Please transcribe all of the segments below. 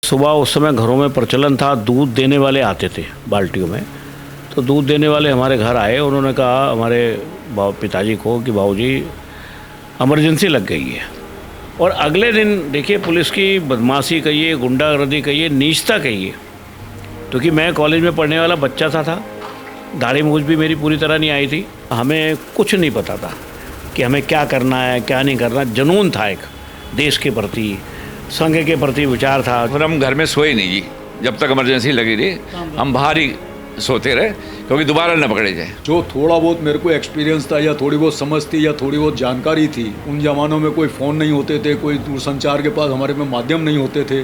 सुबह उस समय घरों में प्रचलन था, दूध देने वाले आते थे बाल्टियों में। तो दूध देने वाले हमारे घर आए, उन्होंने कहा हमारे पिताजी को कि बाबूजी इमरजेंसी लग गई है। और अगले दिन देखिए पुलिस की बदमाशी कहिए, गुंडागर्दी कहिए, नीचता कहिए, क्योंकि मैं कॉलेज में पढ़ने वाला बच्चा था, दाढ़ी मूछ भी मेरी पूरी तरह नहीं आई थी, हमें कुछ नहीं पता था कि हमें क्या करना है क्या नहीं करना। जुनून था एक देश के प्रति, संघ के प्रति विचार था। फिर हम घर में सोए नहीं जी, जब तक इमरजेंसी लगी रही हम बाहर ही सोते रहे, क्योंकि दोबारा न पकड़े जाए। जो थोड़ा बहुत मेरे को एक्सपीरियंस था या थोड़ी बहुत समझ थी या थोड़ी बहुत जानकारी थी, उन ज़मानों में कोई फ़ोन नहीं होते थे, कोई दूरसंचार के पास हमारे में माध्यम नहीं होते थे,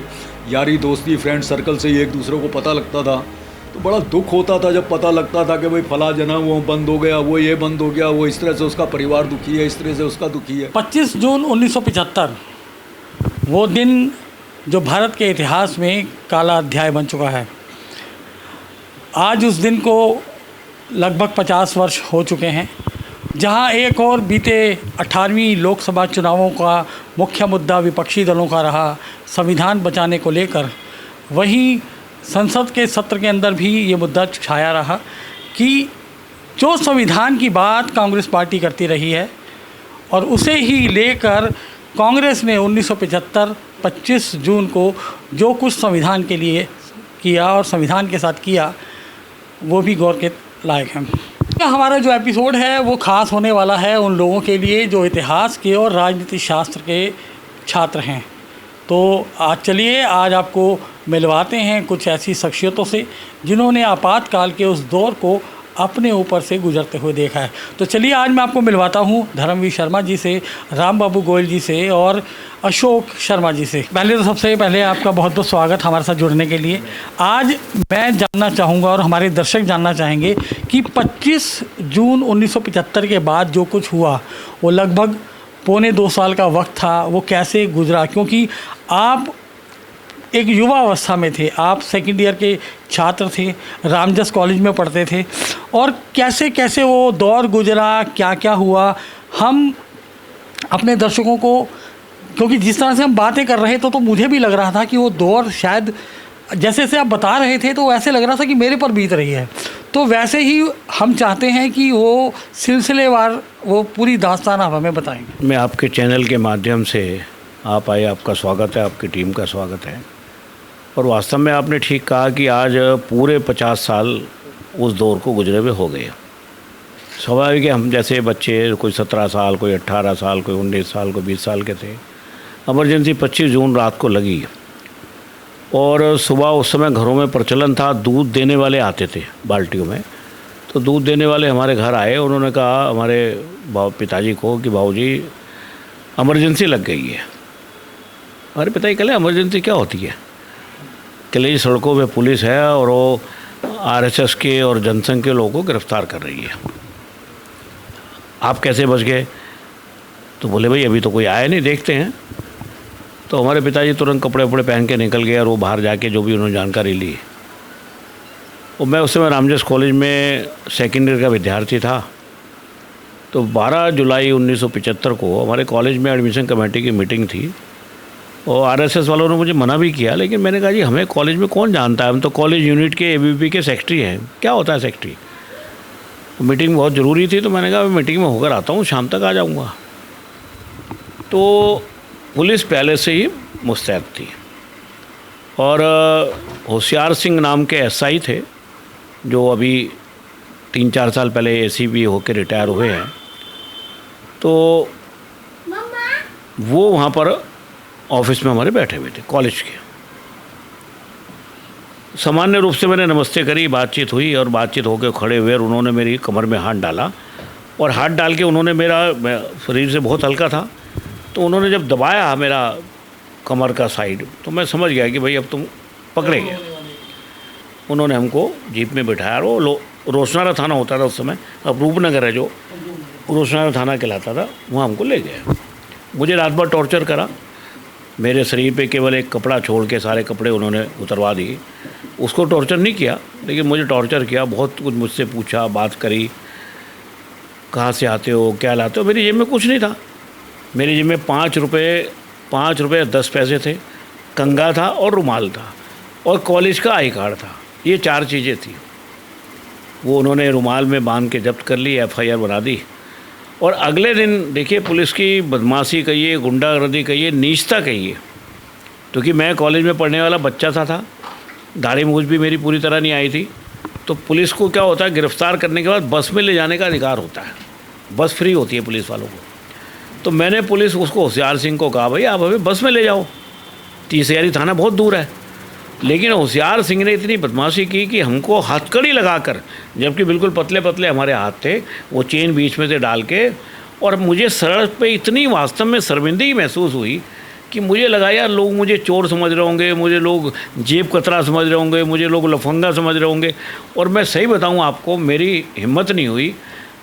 यारी दोस्ती फ्रेंड सर्कल से ही एक दूसरे को पता लगता था। तो बड़ा दुख होता था जब पता लगता था कि भाई फला जना वो बंद हो गया, वो ये बंद हो गया, वो इस तरह से उसका परिवार दुखी है, इस तरह से उसका दुखी है। 25 जून 1975 वो दिन जो भारत के इतिहास में काला अध्याय बन चुका है। आज उस दिन को लगभग 50 वर्ष हो चुके हैं, जहां एक और बीते 18वीं लोकसभा चुनावों का मुख्य मुद्दा विपक्षी दलों का रहा संविधान बचाने को लेकर, वहीं संसद के सत्र के अंदर भी ये मुद्दा छाया रहा कि जो संविधान की बात कांग्रेस पार्टी करती रही है और उसे ही लेकर कांग्रेस ने 1975 25 जून को जो कुछ संविधान के लिए किया और संविधान के साथ किया, वो भी गौर के लायक है। हमारा जो एपिसोड है वो ख़ास होने वाला है उन लोगों के लिए जो इतिहास के और राजनीति शास्त्र के छात्र हैं। तो चलिए आज आपको मिलवाते हैं कुछ ऐसी शख्सियतों से जिन्होंने आपातकाल के उस दौर को अपने ऊपर से गुजरते हुए देखा है। तो चलिए आज मैं आपको मिलवाता हूं धर्मवीर शर्मा जी से, राम बाबू गोयल जी से और अशोक शर्मा जी से। पहले तो सबसे पहले आपका बहुत बहुत स्वागत हमारे साथ जुड़ने के लिए। आज मैं जानना चाहूँगा और हमारे दर्शक जानना चाहेंगे कि 25 जून 1975 के बाद जो कुछ हुआ वो लगभग पौने 2 साल का वक्त था, वो कैसे गुजरा? क्योंकि आप एक युवा अवस्था में थे, आप सेकंड ईयर के छात्र थे, रामजस कॉलेज में पढ़ते थे, और कैसे कैसे वो दौर गुजरा, क्या क्या हुआ, हम अपने दर्शकों को, क्योंकि जिस तरह से हम बातें कर रहे थे तो मुझे भी लग रहा था कि वो दौर शायद जैसे जैसे आप बता रहे थे तो ऐसे लग रहा था कि मेरे पर बीत रही है। तो वैसे ही हम चाहते हैं कि वो सिलसिलेवार वो पूरी दास्तान आप हमें बताएंगे। मैं आपके चैनल के माध्यम से आप आए, आपका स्वागत है, आपकी टीम का स्वागत है। और वास्तव में आपने ठीक कहा कि आज पूरे 50 साल उस दौर को गुजरे हुए हो गए। स्वाभाविक है, हम जैसे बच्चे कोई 17 साल, कोई 18 साल, कोई 19 साल, कोई 20 साल के थे। इमरजेंसी 25 जून रात को लगी और सुबह उस समय घरों में प्रचलन था, दूध देने वाले आते थे बाल्टियों में। तो दूध देने वाले हमारे घर आए, उन्होंने कहा हमारे पिताजी को कि बाबूजी इमरजेंसी लग गई है। हमारे पिताजी कहले इमरजेंसी क्या होती है? कहले सड़कों पे पुलिस है और वो आरएसएस के और जनसंघ के लोगों को गिरफ्तार कर रही है। आप कैसे बच गए? तो बोले भाई अभी तो कोई आया नहीं, देखते हैं। तो हमारे पिताजी तुरंत कपड़े वपड़े पहन के निकल गए और वो बाहर जाके जो भी उन्होंने जानकारी ली। और मैं उस समय रामजस कॉलेज में सेकेंड ईयर का विद्यार्थी था। तो 12 जुलाई 1975 को हमारे कॉलेज में एडमिशन कमेटी की मीटिंग थी और आरएसएस वालों ने मुझे मना भी किया, लेकिन मैंने कहा जी हमें कॉलेज में कौन जानता है, हम तो कॉलेज यूनिट के एबीवीपी के सेक्रेटरी हैं, क्या होता है सेक्रेटरी। मीटिंग बहुत ज़रूरी थी तो मैंने कहा मैं मीटिंग में होकर आता हूँ, शाम तक आ जाऊँगा। तो पुलिस पहले से ही मुस्तैद थी और होशियार सिंह नाम के एसआई थे जो अभी 3-4 साल पहले एसीपी होकर रिटायर हुए हैं। तो वो वहाँ पर ऑफिस में हमारे बैठे हुए थे कॉलेज के। सामान्य रूप से मैंने नमस्ते करी, बातचीत हुई और बातचीत होकर खड़े हुए और उन्होंने मेरी कमर में हाथ डाला और हाथ डाल के उन्होंने मेरा शरीर से बहुत हल्का था, तो उन्होंने जब दबाया मेरा कमर का साइड तो मैं समझ गया कि भाई अब तुम पकड़े गए। उन्होंने हमको जीप में बिठाया और रोशनारा थाना होता था उस समय, अब रूपनगर है जो रोशनारा थाना कहलाता था, वहाँ हमको ले गए। मुझे रात भर टॉर्चर करा, मेरे शरीर पे केवल एक कपड़ा छोड़ के सारे कपड़े उन्होंने उतरवा दिए। उसको टॉर्चर नहीं किया लेकिन मुझे टॉर्चर किया, बहुत कुछ मुझसे पूछा, बात करी, कहाँ से आते हो, क्या लाते हो। मेरी जेब में कुछ नहीं था, मेरी जेब में 5 रुपये 10 पैसे थे कंघा था और रुमाल था और कॉलेज का आई कार्ड था। ये 4 चीज़ें थी। वो उन्होंने रुमाल में बांध के जब्त कर ली, FIR बना दी। और अगले दिन देखिए पुलिस की बदमाशी कहिए, गुंडागर्दी कहिए, नीचता कहिए, क्योंकि मैं कॉलेज में पढ़ने वाला बच्चा था, दाढ़ी मूंछ भी मेरी पूरी तरह नहीं आई थी। तो पुलिस को क्या होता है, गिरफ्तार करने के बाद बस में ले जाने का अधिकार होता है, बस फ्री होती है पुलिस वालों को। तो मैंने पुलिस उसको होशियार सिंह को कहा, भाई आप हमें बस में ले जाओ, तीसयारी थाना बहुत दूर है। लेकिन होशियार सिंह ने इतनी बदमाशी की कि हमको हथकड़ी लगाकर, जबकि बिल्कुल पतले पतले हमारे हाथ थे, वो चेन बीच में से डाल के, और मुझे सड़क पे इतनी वास्तव में शर्मिंदगी महसूस हुई कि मुझे लगा यार लोग मुझे चोर समझ रहे होंगे, मुझे लोग जेब कतरा समझ रहे होंगे, मुझे लोग लफंगा समझ रहे होंगे। और मैं सही बताऊं आपको, मेरी हिम्मत नहीं हुई।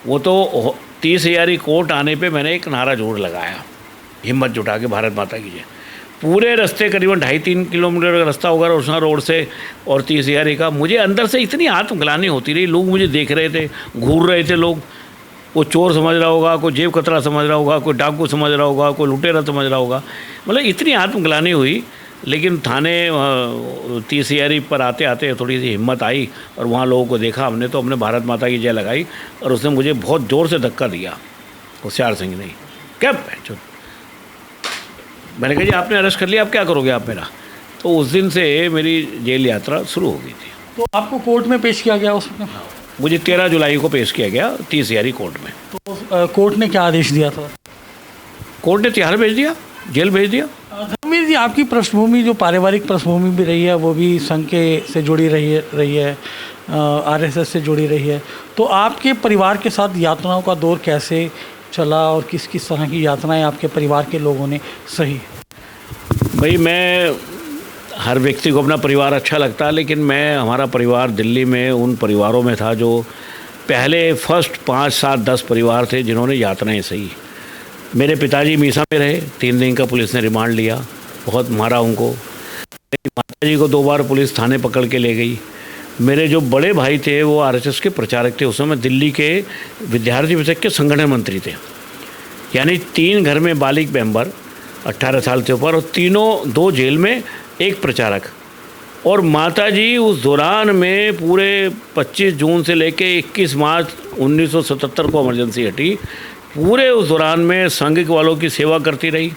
वो तो 30,000 कोर्ट आने पे मैंने एक नारा जोर लगाया, हिम्मत जुटा के, भारत माता की जय। पूरे रास्ते करीबन 2.5-3 किलोमीटर का रास्ता होगा रोशना रोड से और 30,000 का। मुझे अंदर से इतनी आत्मग्लानि होती रही, लोग मुझे देख रहे थे, घूर रहे थे लोग। कोई चोर समझ रहा होगा, कोई जेब कतरा समझ रहा होगा, कोई डाकू समझ रहा होगा, कोई लुटेरा समझ रहा होगा। मतलब इतनी आत्मग्लानि हुई। लेकिन थाने 30,000 पर आते आते थोड़ी सी हिम्मत आई और वहाँ लोगों को देखा हमने, तो हमने भारत माता की जय लगाई और उसने मुझे बहुत ज़ोर से धक्का दिया, होशियार सिंह ने। क्या मैंने कहा जी आपने अरेस्ट कर लिया, अब क्या करोगे आप मेरा? तो उस दिन से मेरी जेल यात्रा शुरू हो गई थी। तो आपको कोर्ट में पेश किया गया उसमें? मुझे 13 जुलाई को पेश किया गया 30,000 कोर्ट में। तो कोर्ट ने क्या आदेश दिया था? कोर्ट ने तिहाड़ भेज दिया, जेल भेज दिया। धर्मवीर जी, आपकी पृष्ठभूमि जो पारिवारिक पृष्ठभूमि भी रही है, वो भी संघ से जुड़ी रही है, RSS से जुड़ी रही है। तो आपके परिवार के साथ यातनाओं का दौर कैसे चला और किस किस तरह की यातनाएं आपके परिवार के लोगों ने सही? भाई मैं, हर व्यक्ति को अपना परिवार अच्छा लगता है, लेकिन मैं, हमारा परिवार दिल्ली में उन परिवारों में था जो पहले फर्स्ट 5, 7, 10 परिवार थे जिन्होंने यातनाएं सही। मेरे पिताजी मीसा में रहे, 3 दिन का पुलिस ने रिमांड लिया, बहुत मारा उनको। मेरी माताजी को 2 बार पुलिस थाने पकड़ के ले गई। मेरे जो बड़े भाई थे वो RSS के प्रचारक थे, उस समय दिल्ली के विद्यार्थी परिषद के संगठन मंत्री थे। यानी 3 घर में बालिग मेंबर 18 साल से ऊपर, और तीनों 2 जेल में, 1 प्रचारक। और माताजी उस दौरान में पूरे 25 जून से लेके 21 मार्च 1977 को इमरजेंसी हटी, पूरे उस दौरान में संघ वालों की सेवा करती रही।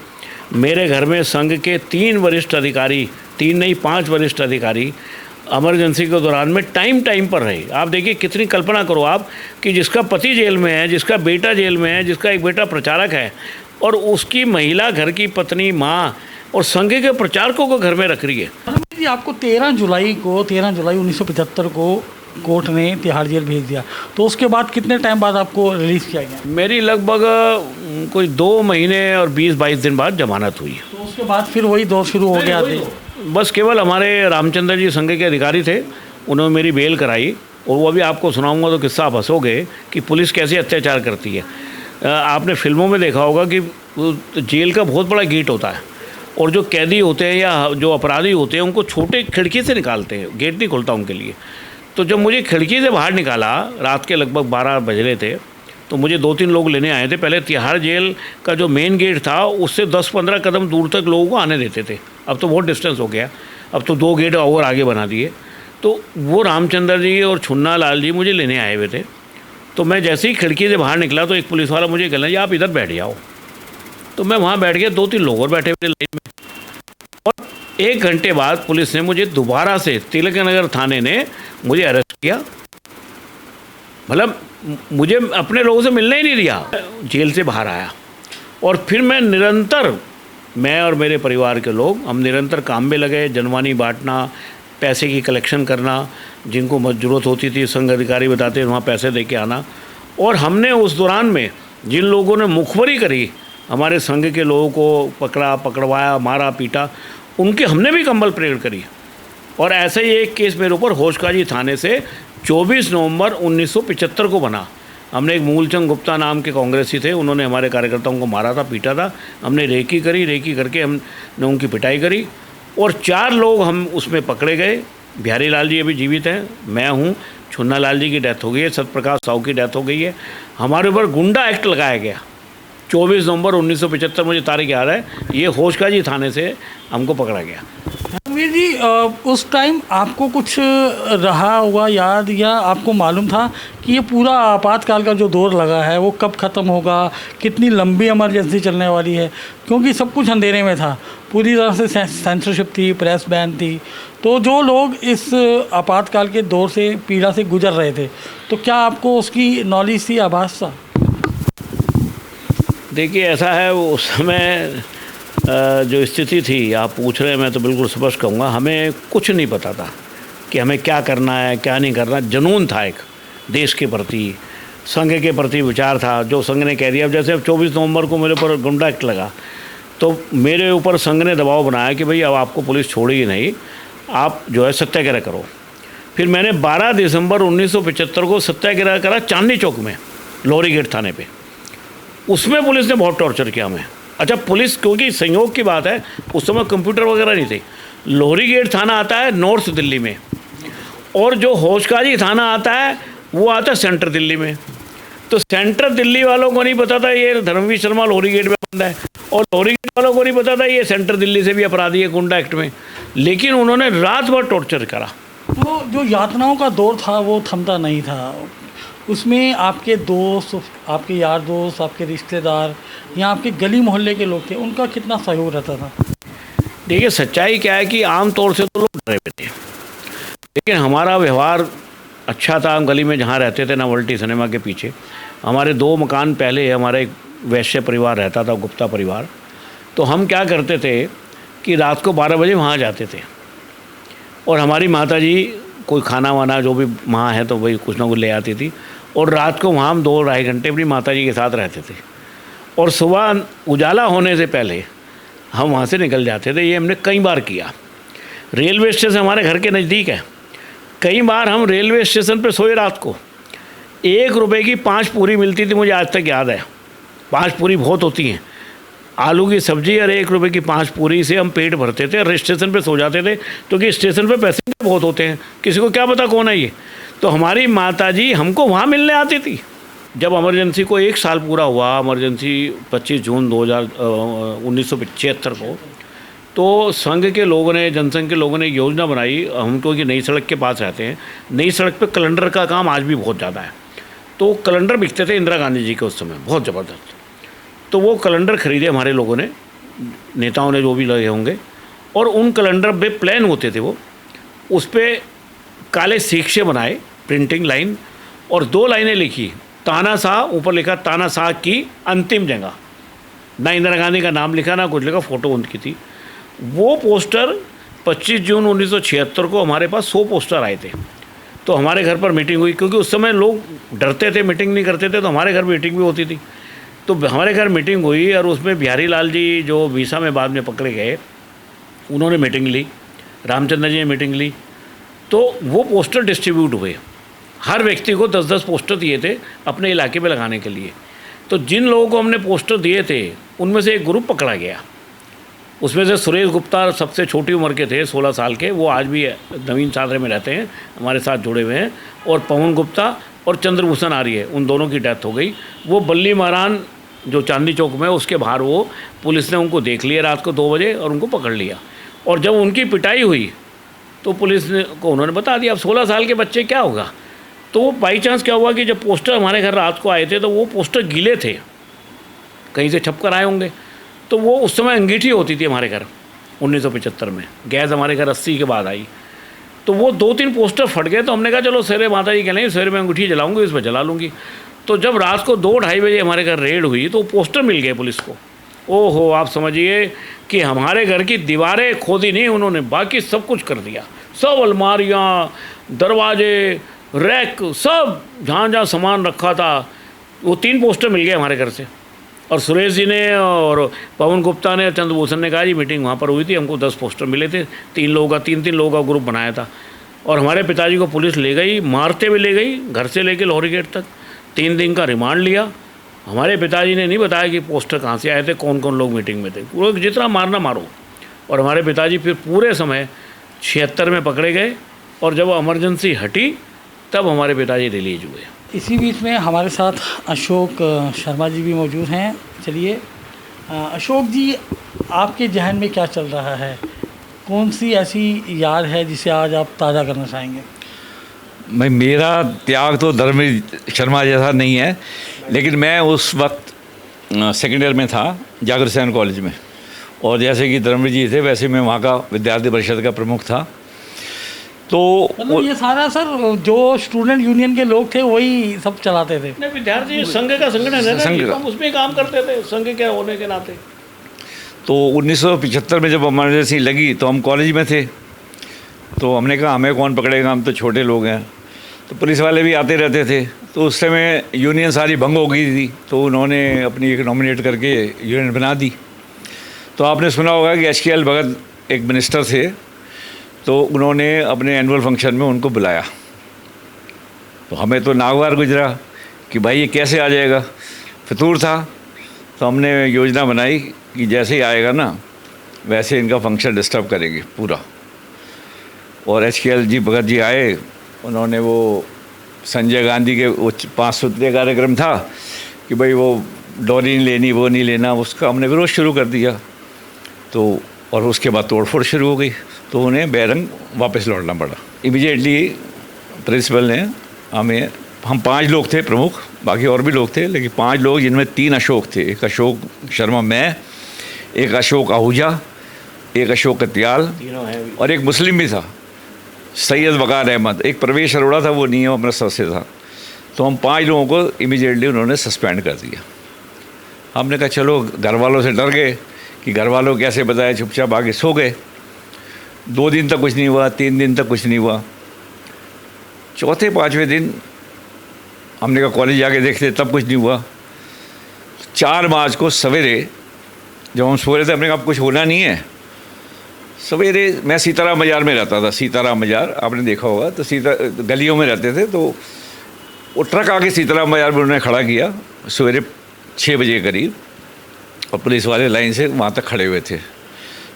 मेरे घर में संघ के 3 वरिष्ठ अधिकारी, 3 नहीं 5 वरिष्ठ अधिकारी इमरजेंसी के दौरान में टाइम पर रहे। आप देखिए कितनी, कल्पना करो आप कि जिसका पति जेल में है, जिसका बेटा जेल में है, जिसका एक बेटा प्रचारक है, और उसकी महिला घर की पत्नी, माँ और संघ के प्रचारकों को घर में रख रही है। जी, आपको 13 जुलाई 1975 को कोर्ट ने तिहाड़ जेल भेज दिया। तो उसके बाद कितने टाइम बाद आपको रिलीज़ किया गया? मेरी लगभग कोई 2 महीने और 20-22 दिन बाद जमानत हुई। तो उसके बाद फिर वही दौर शुरू हो गया? बस केवल हमारे रामचंद्र जी संघ के अधिकारी थे, उन्होंने मेरी बेल कराई। और वो अभी आपको सुनाऊंगा तो किस्सा आप हंसोगे कि पुलिस कैसे अत्याचार करती है। आपने फिल्मों में देखा होगा कि जेल का बहुत बड़ा गेट होता है, और जो कैदी होते हैं या जो अपराधी होते हैं उनको छोटे खिड़की से निकालते हैं, गेट नहीं खुलता उनके लिए। तो जब मुझे खिड़की से बाहर निकाला, रात के लगभग 12 बज रहे थे, तो मुझे 2-3 लोग लेने आए थे। पहले तिहाड़ जेल का जो मेन गेट था उससे 10-15 कदम दूर तक लोगों को आने देते थे, अब तो बहुत डिस्टेंस हो गया, अब तो 2 गेट और आगे बना दिए। तो वो रामचंद्र जी और छुन्ना लाल जी मुझे लेने आए हुए थे। तो मैं जैसे ही खिड़की से बाहर निकला तो एक पुलिस वाला मुझे कहना, जी आप इधर बैठ जाओ। तो मैं वहाँ बैठ गया, 2-3 लोग और बैठे हुए लाइन में। और 1 घंटे बाद पुलिस ने मुझे दोबारा से, तिलक नगर थाने ने मुझे अरेस्ट किया। मतलब मुझे अपने लोगों से मिलने ही नहीं दिया। जेल से बाहर आया और फिर मैं और मेरे परिवार के लोग, हम निरंतर काम में लगे, जनवानी बांटना, पैसे की कलेक्शन करना, जिनको ज़रूरत होती थी संघ अधिकारी बताते वहाँ पैसे दे के आना। और हमने उस दौरान में जिन लोगों ने मुखबरी करी, हमारे संघ के लोगों को पकड़वाया, मारा पीटा, उनके हमने भी कंबल परेड करी। और ऐसे ही एक केस मेरे ऊपर होशकाजी थाने से 24 नवंबर 1975 को बना। हमने एक मूलचंद गुप्ता नाम के कांग्रेसी थे, उन्होंने हमारे कार्यकर्ताओं को मारा था, पीटा था। हमने रेकी करके हमने उनकी पिटाई करी और 4 लोग हम उसमें पकड़े गए। बिहारी लाल जी अभी जीवित हैं, मैं हूँ, छुन्ना लाल जी की डेथ हो गई है, सत्यप्रकाश साहू की डेथ हो गई है। हमारे ऊपर गुंडा एक्ट लगाया गया 24 नवंबर 1975 मुझे तारीख याद है, ये होशकाजी थाने से हमको पकड़ा गया। रणवीर जी, उस टाइम आपको कुछ रहा होगा याद, या आपको मालूम था कि ये पूरा आपातकाल का जो दौर लगा है वो कब ख़त्म होगा, कितनी लंबी इमरजेंसी चलने वाली है? क्योंकि सब कुछ अंधेरे में था, पूरी तरह से सेंसरशिप थी, प्रेस बैन थी। तो जो लोग इस आपातकाल के दौर से, पीड़ा से गुजर रहे थे, तो क्या आपको उसकी नॉलेज थी, आभास था? देखिए, ऐसा है, वो उस समय जो स्थिति थी आप पूछ रहे हैं, मैं तो बिल्कुल स्पष्ट कहूँगा, हमें कुछ नहीं पता था कि हमें क्या करना है, क्या नहीं करना। जुनून था एक देश के प्रति, संघ के प्रति विचार था, जो संघ ने कह दिया। अब जैसे अब 24 नवंबर को मेरे ऊपर गुंडा एक्ट लगा, तो मेरे ऊपर संघ ने दबाव बनाया कि भाई अब आपको पुलिस छोड़ेगी नहीं, आप जो है सत्याग्रह करो। फिर मैंने 12 दिसंबर 1975 को सत्याग्रह करा चांदनी चौक में, लोहरी गेट थाने पे। उसमें पुलिस ने बहुत टॉर्चर किया हमें। अच्छा, पुलिस, क्योंकि संयोग की बात है, उस समय कंप्यूटर वगैरह नहीं थे। लोहरी गेट थाना आता है नॉर्थ दिल्ली में, और जो होशकाजी थाना आता है वो आता है सेंट्रल दिल्ली में। तो सेंट्रल दिल्ली वालों को नहीं पता था ये धर्मवीर शर्मा लोहरी गेट में बंद है, और लोहरी गेट वालों को नहीं पता था ये सेंट्रल दिल्ली से भी अपराधी है गुंडा एक्ट में। लेकिन उन्होंने रात भर टॉर्चर करा। तो जो यातनाओं का दौर था वो थमता नहीं था। उसमें आपके दोस्त, आपके यार दोस्त, आपके रिश्तेदार या आपके गली मोहल्ले के लोग थे, उनका कितना सहयोग रहता था? देखिए, सच्चाई क्या है कि आम तौर से तो लोग डरे हुए थे, लेकिन हमारा व्यवहार अच्छा था। हम गली में जहाँ रहते थे, नवल्टी सिनेमा के पीछे, हमारे 2 मकान पहले हमारा एक वैश्य परिवार रहता था, गुप्ता परिवार। तो हम क्या करते थे कि रात को 12 बजे वहाँ जाते थे, और हमारी माता जी कोई खाना वाना, जो भी माँ है तो वही कुछ ना कुछ ले आती थी, और रात को वहाँ हम 2-2.5 घंटे अपनी माता जी के साथ रहते थे। और सुबह उजाला होने से पहले हम वहाँ से निकल जाते थे। ये हमने कई बार किया। रेलवे स्टेशन हमारे घर के नज़दीक है, कई बार हम रेलवे स्टेशन पे सोए। रात को 1 रुपये की 5 पूरी मिलती थी, मुझे आज तक याद है। 5 पूरी बहुत होती हैं, आलू की सब्ज़ी और 1 रुपये की 5 पूरी से हम पेट भरते थे और स्टेशन पे सो जाते थे, क्योंकि स्टेशन पे पैसेंजर बहुत होते हैं, किसी को क्या पता कौन है ये। तो हमारी माताजी हमको वहाँ मिलने आती थी। जब इमरजेंसी को 1 साल पूरा हुआ, इमरजेंसी 25 जून 1975 को, तो संघ के लोगों ने, जनसंघ के लोगों ने योजना बनाई। हम तो कि नई सड़क के पास रहते हैं, नई सड़क पे कैलेंडर का काम आज भी बहुत ज़्यादा है। तो कैलेंडर बिकते थे इंदिरा गांधी जी के उस समय, बहुत ज़बरदस्त। तो वो कैलेंडर ख़रीदे हमारे लोगों ने, नेताओं ने जो भी लगे होंगे, और उन कैलेंडर पे प्लान होते थे, वो उस पर काले सीखे बनाए, प्रिंटिंग लाइन, और 2 लाइनें लिखी, तानाशाह, ऊपर लिखा तानाशाह की अंतिम जगह। ना इंदिरा गांधी का नाम लिखा, ना कुछ लिखा, फ़ोटो उनकी थी। वो पोस्टर 25 जून 1976 को हमारे पास 100 पोस्टर आए थे। तो हमारे घर पर मीटिंग हुई, क्योंकि उस समय लोग डरते थे, मीटिंग नहीं करते थे, तो हमारे घर मीटिंग भी होती थी। तो हमारे घर मीटिंग हुई, और उसमें बिहारी लाल जी, जो बीसा में बाद में पकड़े गए, उन्होंने मीटिंग ली, रामचंद्र जी ने मीटिंग ली। तो वो पोस्टर डिस्ट्रीब्यूट हुए, हर व्यक्ति को 10-10 पोस्टर दिए थे अपने इलाके में लगाने के लिए। तो जिन लोगों को हमने पोस्टर दिए थे, उनमें से एक ग्रुप पकड़ा गया। उसमें से सुरेश गुप्ता सबसे छोटी उम्र के थे, 16 साल के, वो आज भी नवीन सादरे में रहते हैं, हमारे साथ जुड़े हुए हैं। और पवन गुप्ता और चंद्रभूषण आर्य, उन दोनों की डेथ हो गई। वो बल्ली महारान जो चांदनी चौक में, उसके बाहर वो पुलिस ने उनको देख लिया रात को 2 बजे और उनको पकड़ लिया। और जब उनकी पिटाई हुई तो पुलिस ने को उन्होंने बता दिया, अब 16 साल के बच्चे क्या होगा। तो वो बाई चांस क्या हुआ कि जब पोस्टर हमारे घर रात को आए थे, तो वो पोस्टर गीले थे, कहीं से छप कर आए होंगे। तो वो उस समय अंगीठी होती थी हमारे घर 1975 में, गैस हमारे घर 80 के बाद आई। तो वो 2-3 पोस्टर फट गए। तो हमने कहा चलो सवेरे माता जी कह लेंगे, सवेरे मैं अंगूठी जलाऊंगी, इस पर जला लूँगी। तो जब रात को 2-2:30 बजे हमारे घर रेड हुई, तो पोस्टर मिल गए पुलिस को। ओहो, आप समझिए कि हमारे घर की दीवारें खोदी नहीं उन्होंने, बाकी सब कुछ कर दिया। सब अलमारियाँ, दरवाजे, रैक, सब जहाँ जहाँ सामान रखा था, वो 3 पोस्टर मिल गए हमारे घर से। और सुरेश जी ने और पवन गुप्ता ने और चंद्रभूषण ने कहा जी मीटिंग वहाँ पर हुई थी, हमको 10 पोस्टर मिले थे, 3 लोगों का ग्रुप बनाया था। और हमारे पिताजी को पुलिस ले गई, मारते हुए ले गई, घर से लेके लोहरी गेट तक। 3 दिन का रिमांड लिया। हमारे पिताजी ने नहीं बताया कि पोस्टर कहाँ से आए थे, कौन कौन लोग मीटिंग में थे। वो जितना मारना मारो। और हमारे पिताजी फिर पूरे समय 76 में पकड़े गए, और जब इमरजेंसी हटी तब हमारे पिताजी रिलीज हुए। इसी बीच में हमारे साथ अशोक शर्मा जी भी मौजूद हैं। चलिए अशोक जी, आपके जहन में क्या चल रहा है? कौन सी ऐसी याद है जिसे आज आप ताज़ा करना चाहेंगे? मैं मेरा त्याग तो धर्मवीर शर्मा जैसा नहीं है, लेकिन मैं उस वक्त सेकेंड ईयर में था जागृत सेन कॉलेज में, और जैसे कि धर्मवीर जी थे वैसे मैं वहाँ का विद्यार्थी परिषद का प्रमुख था। तो मतलब ये सारा सर जो स्टूडेंट यूनियन के लोग थे वही सब चलाते थे? नहीं, विद्यार्थी संघ का संगठन है ना, संघ कि का। हम उसमें काम करते थे संघ के होने के नाते। तो 1975 में जब इमरजेंसी लगी तो हम कॉलेज में थे, तो हमने कहा हमें कौन पकड़ेगा, हम तो छोटे लोग हैं। तो पुलिस वाले भी आते रहते थे, तो उस समय यूनियन सारी भंग हो गई थी, तो उन्होंने अपनी एक नॉमिनेट करके यूनियन बना दी। तो आपने सुना होगा कि HKL भगत एक मिनिस्टर थे, तो उन्होंने अपने एनुअल फंक्शन में उनको बुलाया। तो हमें तो नागवार गुजरा कि भाई ये कैसे आ जाएगा, फितूर था। तो हमने योजना बनाई कि जैसे ही आएगा ना वैसे इनका फंक्शन डिस्टर्ब करेंगे पूरा। और HKL जी भगत जी आए, उन्होंने वो संजय गांधी के वो 5 सूत्रीय कार्यक्रम था कि भाई वो डोरी नहीं लेनी, वो नहीं लेना, उसका हमने विरोध शुरू कर दिया। तो और उसके बाद तोड़फोड़ शुरू हो गई, तो उन्हें बैरंग वापस लौटना पड़ा। इमीडिएटली प्रिंसिपल ने हम 5 लोग थे प्रमुख, बाकी और भी लोग थे, लेकिन 5 लोग जिनमें 3 अशोक थे। एक अशोक शर्मा मैं, एक अशोक आहूजा, एक अशोक कत्याल और एक मुस्लिम भी था, सैयद वकार अहमद। एक प्रवेश अरोड़ा था, वो नहीं है, अमृतसर से था। तो हम 5 लोगों को इमीडिएटली उन्होंने सस्पेंड कर दिया। हमने कहा चलो, घर वालों से डर गए कि घर वालों कैसे बताया, चुपचाप आगे सो गए। 2 दिन तक कुछ नहीं हुआ, 3 दिन तक कुछ नहीं हुआ। चौथे 5वें दिन हमने कहा कॉलेज जाके देखते, तब कुछ नहीं हुआ। 4 मार्च को सवेरे जब हम सो रहे थे, हमने कहा अब कुछ होना नहीं है। सवेरे मैं सीताराम बाज़ार में रहता था, सीताराम बाज़ार आपने देखा होगा, तो गलियों में रहते थे। तो वो ट्रक आके सीताराम बाज़ार में उन्होंने खड़ा किया सवेरे 6 बजे के करीब, और पुलिस वाले लाइन से वहाँ तक खड़े हुए थे।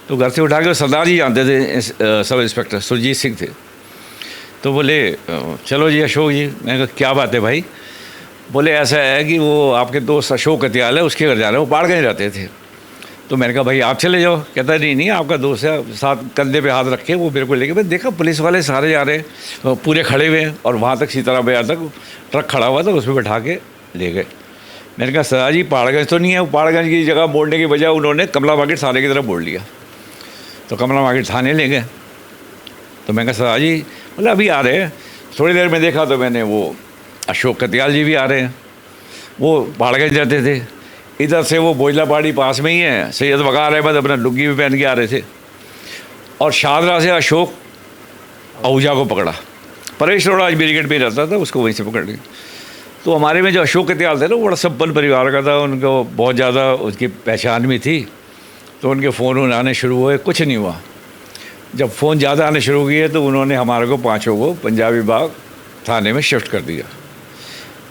तो घर से उठा के सरदार जी जानते थे, सब इंस्पेक्टर सुरजीत सिंह थे। तो बोले चलो जी अशोक जी। मैंने कहा क्या बात है भाई? बोले ऐसा है कि वो आपके दोस्त अशोक कत्याल है, उसके घर जा रहे हैं, वो बाड़गंज रहते थे। तो मैंने कहा भाई आप चले जाओ। कहता नहीं नहीं, आपका दोस्त है, साथ कंधे पे हाथ रखे वो मेरे को लेके। मैं देखा पुलिस वाले सारे जा रहे हैं, तो पूरे खड़े हुए हैं, और वहाँ तक सीताराम बाज़ार तक ट्रक खड़ा हुआ था, उसमें बैठा के ले गए। मैंने कहा सरदार जी पहाड़गंज तो नहीं है। वो पहाड़गंज की जगह मोड़ने की बजाय उन्होंने कमला मार्केट थाने की तरफ मोड़ लिया। तो कमला मार्केट थाने ले गए। तो मैंने कहा सरदार जी, बोले अभी आ रहे हैं। थोड़ी देर में देखा तो मैंने वो अशोक कत्याल जी भी आ रहे हैं, वो पहाड़गंज रहते थे। इधर से वो बोझला पहाड़ी पास में ही है, सैयद वकार अहमद अपना लुंगी भी पहन के आ रहे थे। और शादरा से अशोक आहूजा को पकड़ा। परेश अरोड़ा आज मेरी गेट में रहता था, उसको वहीं से पकड़ लिया। तो हमारे में जो अशोक कत्याल थे ना, वो बड़ा संपन्न परिवार का था, उनको बहुत ज़्यादा उसकी पहचान भी थी। तो उनके फ़ोन आने शुरू हुए, कुछ नहीं हुआ। जब फ़ोन ज़्यादा आने शुरू किए तो उन्होंने हमारे को 5 को पंजाबी बाग थाने में शिफ्ट कर दिया।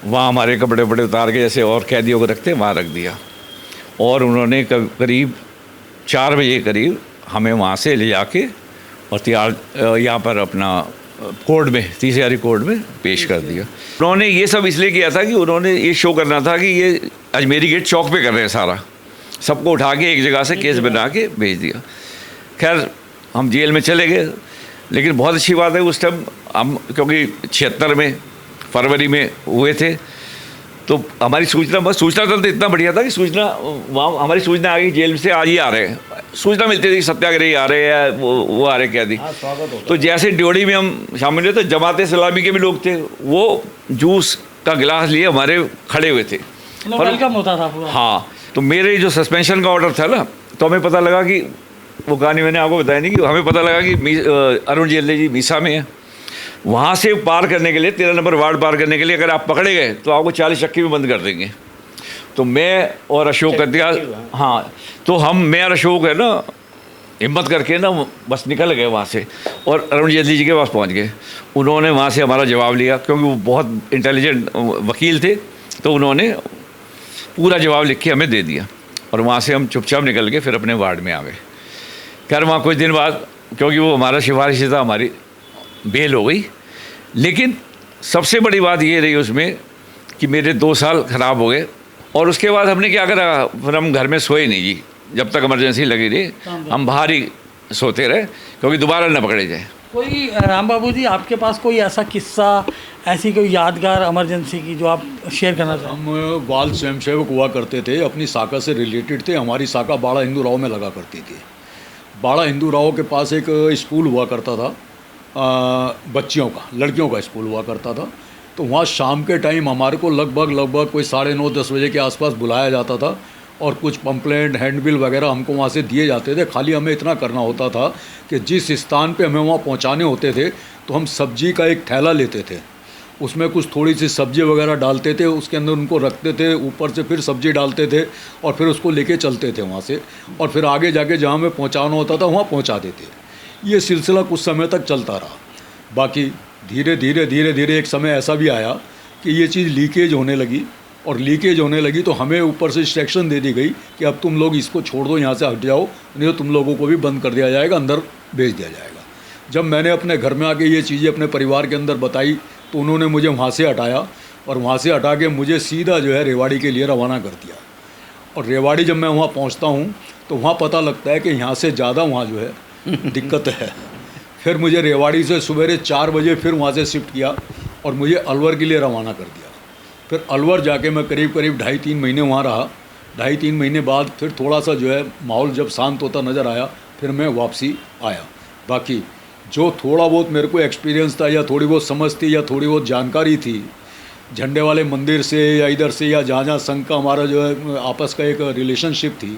वहाँ हमारे कपड़े वपड़े उतार के जैसे और कैदियों को रखते वहाँ रख दिया। और उन्होंने करीब 4 बजे करीब हमें वहाँ से ले जाके और यहाँ पर अपना कोर्ट में, 30 कोर्ट में पेश कर दिया। उन्होंने ये सब इसलिए किया था कि उन्होंने ये शो करना था कि ये अजमेरी गेट चौक पे कर रहे हैं सारा, सबको उठा के एक जगह से केस बना के भेज दिया। खैर हम जेल में चले गए, लेकिन बहुत अच्छी बात है उस टाइम हम, क्योंकि 76 में फरवरी में हुए थे, तो हमारी सूचना तंत्र तो इतना बढ़िया था कि सूचना वहाँ हमारी सूचना आ गई जेल से आज ही आ रहे हैं। सूचना मिलती थी सत्याग्रही आ रहे हैं, वो आ रहे कैदी। तो जैसे ड्योढ़ी में हम शामिल हुए तो जमात इस्लामी के भी लोग थे, वो जूस का गिलास लिए हमारे खड़े हुए थे, वेलकम होता था पूरा। हाँ। तो मेरे जो सस्पेंशन का ऑर्डर था ना, तो हमें पता लगा कि वो कहानी मैंने आपको बताया नहीं, कि हमें पता लगा कि अरुण जेटली जी मीसा में है। वहाँ से पार करने के लिए 13 नंबर वार्ड पार करने के लिए अगर आप पकड़े गए तो आपको 40 चक्की में बंद कर देंगे। तो मैं और अशोक कत्याल, हाँ, तो मैं और अशोक है ना हिम्मत करके ना बस निकल गए वहाँ से और अरुण जेटली जी के पास पहुँच गए। उन्होंने वहाँ से हमारा जवाब लिया, क्योंकि वो बहुत इंटेलिजेंट वकील थे, तो उन्होंने पूरा जवाब लिख के हमें दे दिया। और वहाँ से हम चुपचाप निकल के फिर अपने वार्ड में आ गए। खैर वहाँ कुछ दिन बाद, क्योंकि वो हमारा सिफारिश था, हमारी बेल हो गई। लेकिन सबसे बड़ी बात ये रही उसमें कि मेरे 2 साल ख़राब हो गए। और उसके बाद हमने क्या करा, फिर हम घर में सोए नहीं जी, जब तक इमरजेंसी लगी रही हम बाहर ही सोते रहे, क्योंकि दोबारा न पकड़े जाए। कोई राम बाबू जी, आपके पास कोई ऐसा किस्सा, ऐसी कोई यादगार इमरजेंसी की जो आप शेयर करना चाहें? हम बाल स्वयंसेवक हुआ करते थे, अपनी शाखा से रिलेटेड थे। हमारी शाखा बाड़ा हिंदू राव में लगा करती थी। बाड़ा हिंदू राव के पास एक स्कूल हुआ करता था, बच्चियों का, लड़कियों का स्कूल हुआ करता था। तो वहाँ शाम के टाइम हमारे को लगभग कोई 9:30-10 बजे के आसपास बुलाया जाता था और कुछ पंपलेट, हैंडबिल वगैरह हमको वहाँ से दिए जाते थे। खाली हमें इतना करना होता था कि जिस स्थान पे हमें वहाँ पहुँचाने होते थे तो हम सब्जी का एक थैला लेते थे, उसमें कुछ थोड़ी सी सब्जी वगैरह डालते थे, उसके अंदर उनको रखते थे, ऊपर से फिर सब्जी डालते थे और फिर उसको लेके चलते थे वहाँ से, और फिर आगे जाके जहाँ हमें पहुँचाना होता था वहाँ पहुँचा देते। ये सिलसिला कुछ समय तक चलता रहा। बाकी धीरे धीरे एक समय ऐसा भी आया कि ये चीज़ लीकेज होने लगी, और लीकेज होने लगी तो हमें ऊपर से इंस्ट्रक्शन दे दी गई कि अब तुम लोग इसको छोड़ दो, यहाँ से हट जाओ, नहीं तो तुम लोगों को भी बंद कर दिया जाएगा, अंदर भेज दिया जाएगा। जब मैंने अपने घर में आके ये चीज़ें अपने परिवार के अंदर बताई तो उन्होंने मुझे वहाँ से हटाया, और वहाँ से हटा के मुझे सीधा जो है रेवाड़ी के लिए रवाना कर दिया। और रेवाड़ी जब मैं वहाँ पहुँचता हूँ तो वहाँ पता लगता है कि यहाँ से ज़्यादा वहाँ जो है दिक्कत है। फिर मुझे रेवाड़ी से सवेरे 4 बजे फिर वहाँ से शिफ्ट किया और मुझे अलवर के लिए रवाना कर दिया। फिर अलवर जाके मैं करीब 2.5-3 महीने वहाँ रहा। 2.5-3 महीने बाद फिर थोड़ा सा जो है माहौल जब शांत होता नज़र आया, फिर मैं वापसी आया। बाकी जो थोड़ा बहुत मेरे को एक्सपीरियंस था, या थोड़ी बहुत समझ थी, या थोड़ी बहुत जानकारी थी झंडे वाले मंदिर से या इधर से, या जहाँ जहाँ संघ का हमारा जो है आपस का एक रिलेशनशिप थी,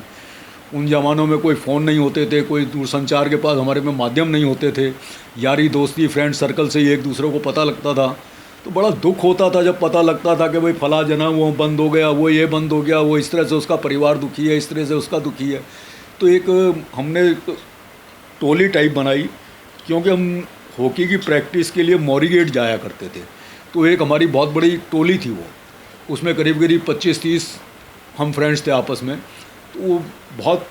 उन ज़मानों में कोई फ़ोन नहीं होते थे, कोई दूरसंचार के पास हमारे में माध्यम नहीं होते थे। यारी दोस्ती फ्रेंड सर्कल से ही एक दूसरे को पता लगता था। तो बड़ा दुख होता था जब पता लगता था कि भाई फला जना वो बंद हो गया, वो ये बंद हो गया, वो इस तरह से उसका परिवार दुखी है, इस तरह से उसका दुखी है। तो एक हमने टोली टाइप बनाई, क्योंकि हम हॉकी की प्रैक्टिस के लिए मौरी गेट जाया करते थे। तो एक हमारी बहुत बड़ी टोली थी वो, उसमें करीब 25-30 हम फ्रेंड्स थे आपस में। तो वो बहुत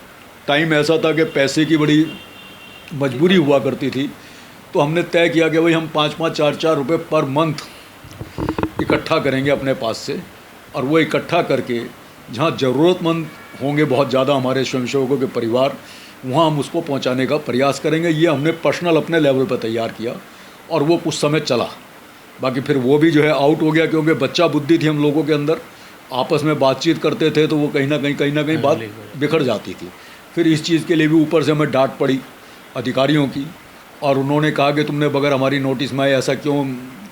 टाइम ऐसा था कि पैसे की बड़ी मजबूरी हुआ करती थी। तो हमने तय किया कि भाई हम 5-5, 4-4 रुपये पर मंथ इकट्ठा करेंगे अपने पास से, और वो इकट्ठा करके जहाँ ज़रूरतमंद होंगे बहुत ज़्यादा हमारे स्वयंसेवकों के परिवार, वहाँ हम उसको पहुँचाने का प्रयास करेंगे। ये हमने पर्सनल अपने लेवल पर तैयार किया और वो कुछ समय चला। बाकी फिर वो भी जो है आउट हो गया, क्योंकि बच्चा बुद्धि थी हम लोगों के अंदर, आपस में बातचीत करते थे तो वो कहीं ना कहीं बात बिखर जाती थी। फिर इस चीज़ के लिए भी ऊपर से हमें डांट पड़ी अधिकारियों की, और उन्होंने कहा कि तुमने बगैर हमारी नोटिस में ऐसा क्यों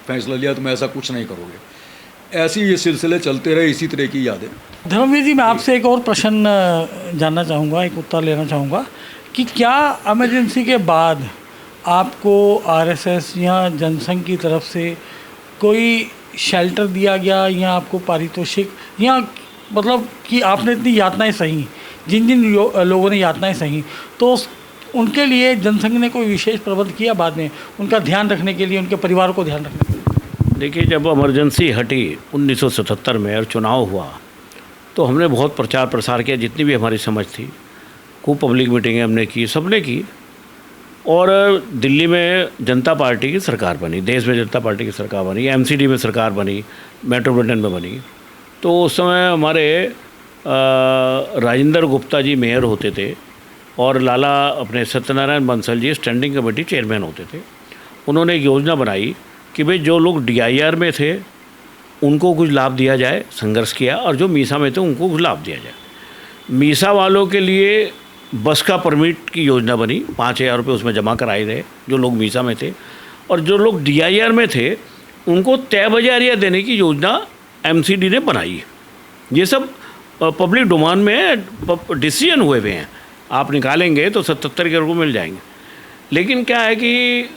फैसला लिया, तुम ऐसा कुछ नहीं करोगे। ऐसे ये सिलसिले चलते रहे, इसी तरह की यादें। धर्मवीर जी, मैं आपसे एक और प्रश्न जानना चाहूँगा, एक उत्तर लेना चाहूँगा कि क्या इमरजेंसी के बाद आपको आरएसएस या जनसंघ की तरफ से कोई शेल्टर दिया गया, या आपको पारितोषिक, या मतलब कि आपने इतनी यातनाएं सही, जिन जिन लोगों ने यातनाएं सही, तो उनके लिए जनसंघ ने कोई विशेष प्रबंध किया बाद में, उनका ध्यान रखने के लिए, उनके परिवार को ध्यान रखने के लिए? देखिए, जब इमरजेंसी हटी 1977 में और चुनाव हुआ तो हमने बहुत प्रचार प्रसार किया, जितनी भी हमारी समझ थी। खूब पब्लिक मीटिंगें हमने की, सबने की, और दिल्ली में जनता पार्टी की सरकार बनी, देश में जनता पार्टी की सरकार बनी, एमसीडी में सरकार बनी, मेट्रोपॉलिटन में बनी। तो उस समय हमारे राजेंद्र गुप्ता जी मेयर होते थे, और लाला अपने Satyanarayan Bansal ji standing committee chairman होते थे। उन्होंने एक योजना बनाई कि भाई जो लोग डीआईआर में थे उनको कुछ लाभ दिया जाए, संघर्ष किया, और जो मीसा में थे उनको कुछ लाभ दिया जाए। मीसा वालों के लिए बस का परमिट की योजना बनी, 5,000 रुपये उसमें जमा कराए गए जो लोग मीसा में थे, और जो लोग डीआईआर में थे उनको तय बजारिया देने की योजना एमसीडी ने बनाई। ये सब पब्लिक डोमेन में डिसीजन हुए हुए हैं, आप निकालेंगे तो 77 के रुपये मिल जाएंगे। लेकिन क्या है कि